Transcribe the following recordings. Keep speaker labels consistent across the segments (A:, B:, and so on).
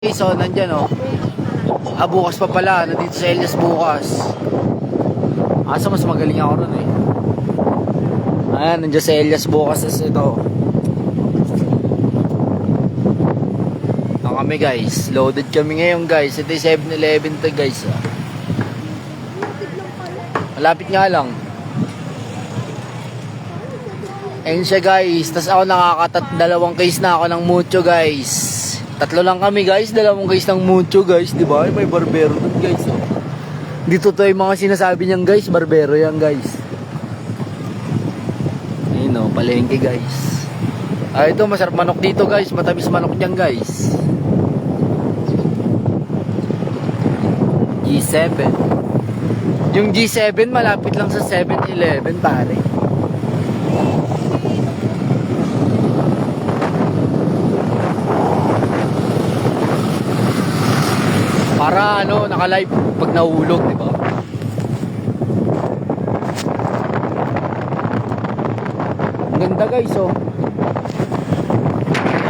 A: Okay, so nandyan oh. Bukas pa pala. Nandito sa Elias bukas. Asa mas magaling ako ron eh. Ayan, nandiyan sa Elias bukas is ito. Ito kami guys. Loaded kami ngayon guys. Ito yung 7-Eleven to guys. Malapit nga lang. Ayun siya guys. Tapos ako dalawang case na ako ng mucho guys. Tatlo lang kami guys, dalawang case ng mucho guys, di ba? May barbero dun guys. Oh. Dito to yung mga sinasabi niyan guys, barbero yan guys. Ayun oh, palengke guys. Ito masarap manok dito guys, matamis manok niyan guys. G7. Yung G7 malapit lang sa 7-Eleven pare. Para ano, naka-live pag nahulog, di ba? Ang ganda guys, oh.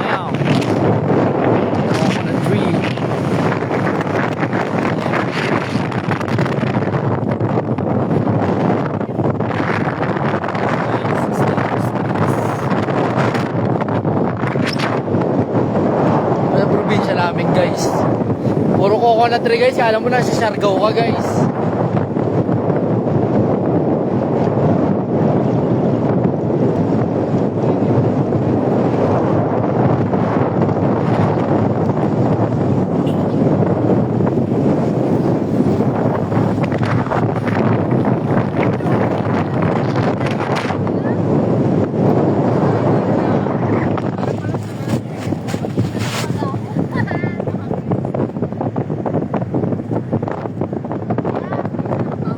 A: Wow. Coconut tree. Ano probinsya namin guys? Puro coconut tree guys, alam mo na sa Siargao ka guys.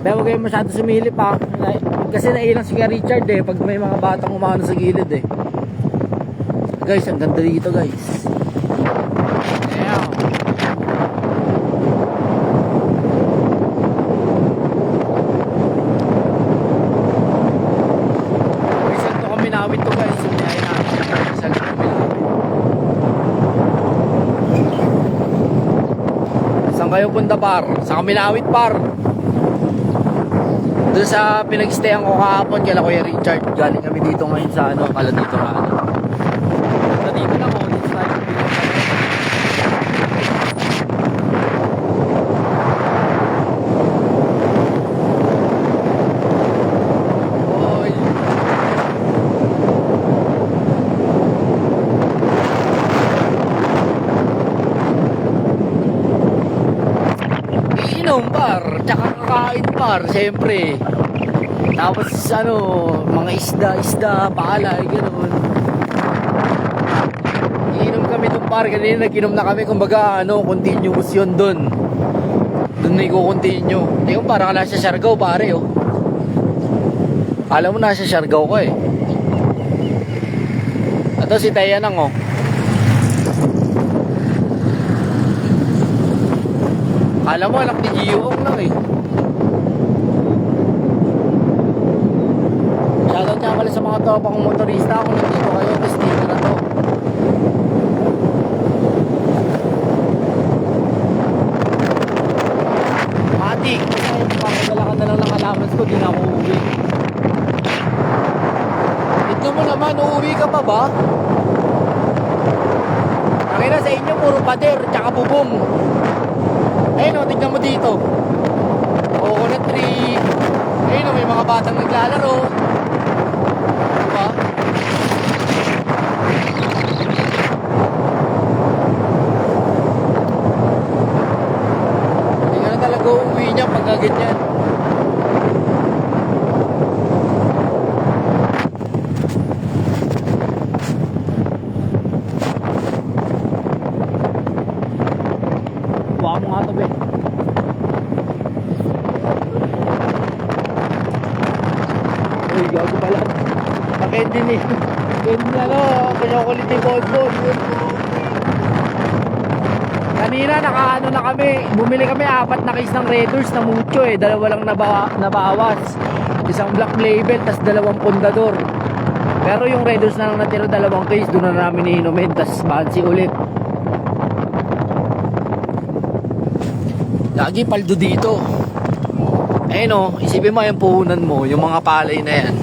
A: Pero huwag kayo masyado sumilip ha. Kasi nailang si Richard eh. Pag may mga batang umano sa gilid eh. Guys, ang ganda dito guys. Yeah. Minsan to kami nawit to guys. Sumiyahin namin. Minsan to kami nawit. Saan kayo punta par? Saan kami nawit par? Doon sa pinag-stayan ko kahapon kala Kuya Richard, galing kami dito ngayon sa ano, kala dito na ano. Dito na ako, dito tayo dito. Oy. Iinom par, tsaka kakain par, siyempre. Tapos ano, mga isda, palay, gano'n. Iinom kami doon par, kanina nag-inom na kami, kumbaga ano, continuous yun doon. Doon na i-continue. Hindi ko parang nasa Siargao pare oh. Alam mo nasa Siargao ko eh. Ito si Taya nang oh. Alam mo, anak ni Gio lang eh. Shoutout nga pala sa mga topang motorista. Kung nandito kayo, tapos dito na to. Matik, papadala ka na lang ng allowance ko, di na ako uuwi. Ito mo naman, uuwi ka pa ba? Pakina sa inyo, puro pader, tsaka bubong. Ayun o, tignan mo dito. Coconut tree. Ayun o, may mga batang naglalaro. Diba? Hindi ka na talaga uuwi niya pagka ganyan. Buka mo nga ito, be. Uy, gago pala. Pakendi ni. Kendi ano, pinyokulit ni Bonbon. Kanina nakaano na kami. Bumili kami 4 na case ng Raiders na mucho eh. 2 lang nabawas. Isang black label, tas 2 pundador. Pero yung Raiders na lang natira 2 case, doon na namin iinumin. Tas fancy ulit. Lagi paldo dito. Ayun o, isipin mo yung puhunan mo, yung mga palay na yan.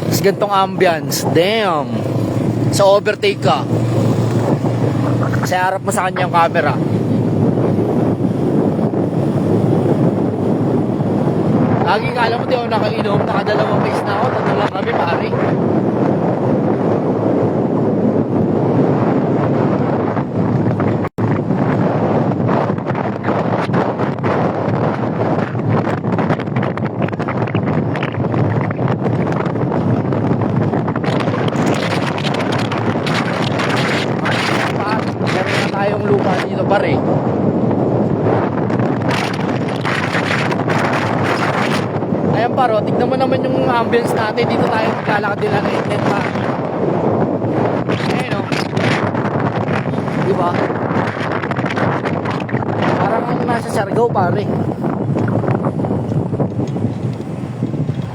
A: Tapos gantong ambience, damn. Sa overtake ka. Kasi harap mo sa kanya yung camera. Lagi ka alam mo, di ako nakainom, nakadalawang case na ako, tatlo lang kami pare. Meron na tayong lupa dito pare. Ayan paro, tignan mo naman yung ambience natin. Dito tayo maglalakad nila ng internet pa. Ayun o. Diba? Parang nasa Siargao pare.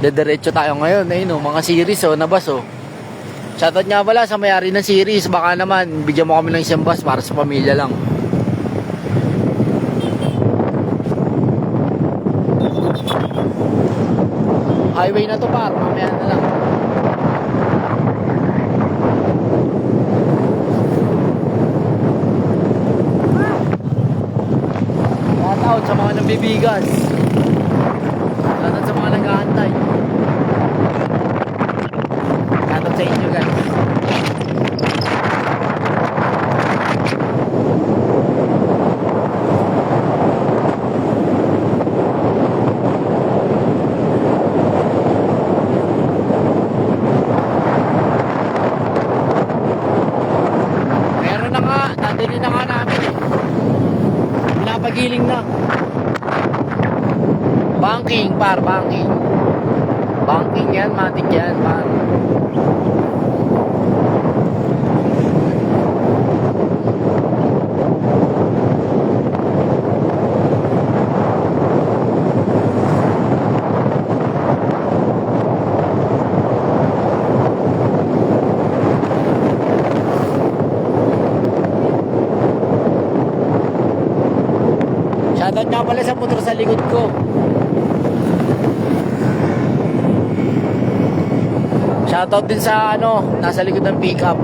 A: Dediretso tayo ngayon. Ayun o, mga series o, nabas o. Shoutout nga pala sa mayari ng series. Baka naman, bigyan mo kami ng isang bus para sa pamilya lang. Highway na to par, mamaya na lang. Shoutout sa mga nambibigas. Shoutout sa mga nag-aantay. Shoutout sa inyo guys. Dadali na nga namin eh. Pinapagiling na. Banking par, banking. Banking yan, matik yan par. Shoutout nga pala sa motor sa likod ko. Shoutout din sa nasa likod ng pickup.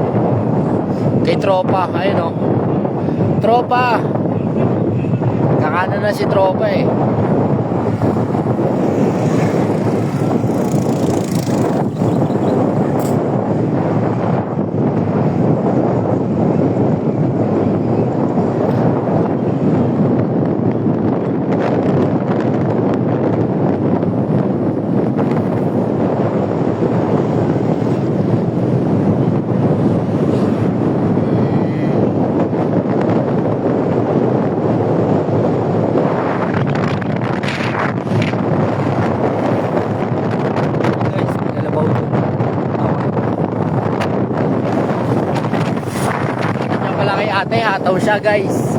A: Kay Tropa, ayun o. Tropa. Kakana na si Tropa eh. Ate, hataw siya guys.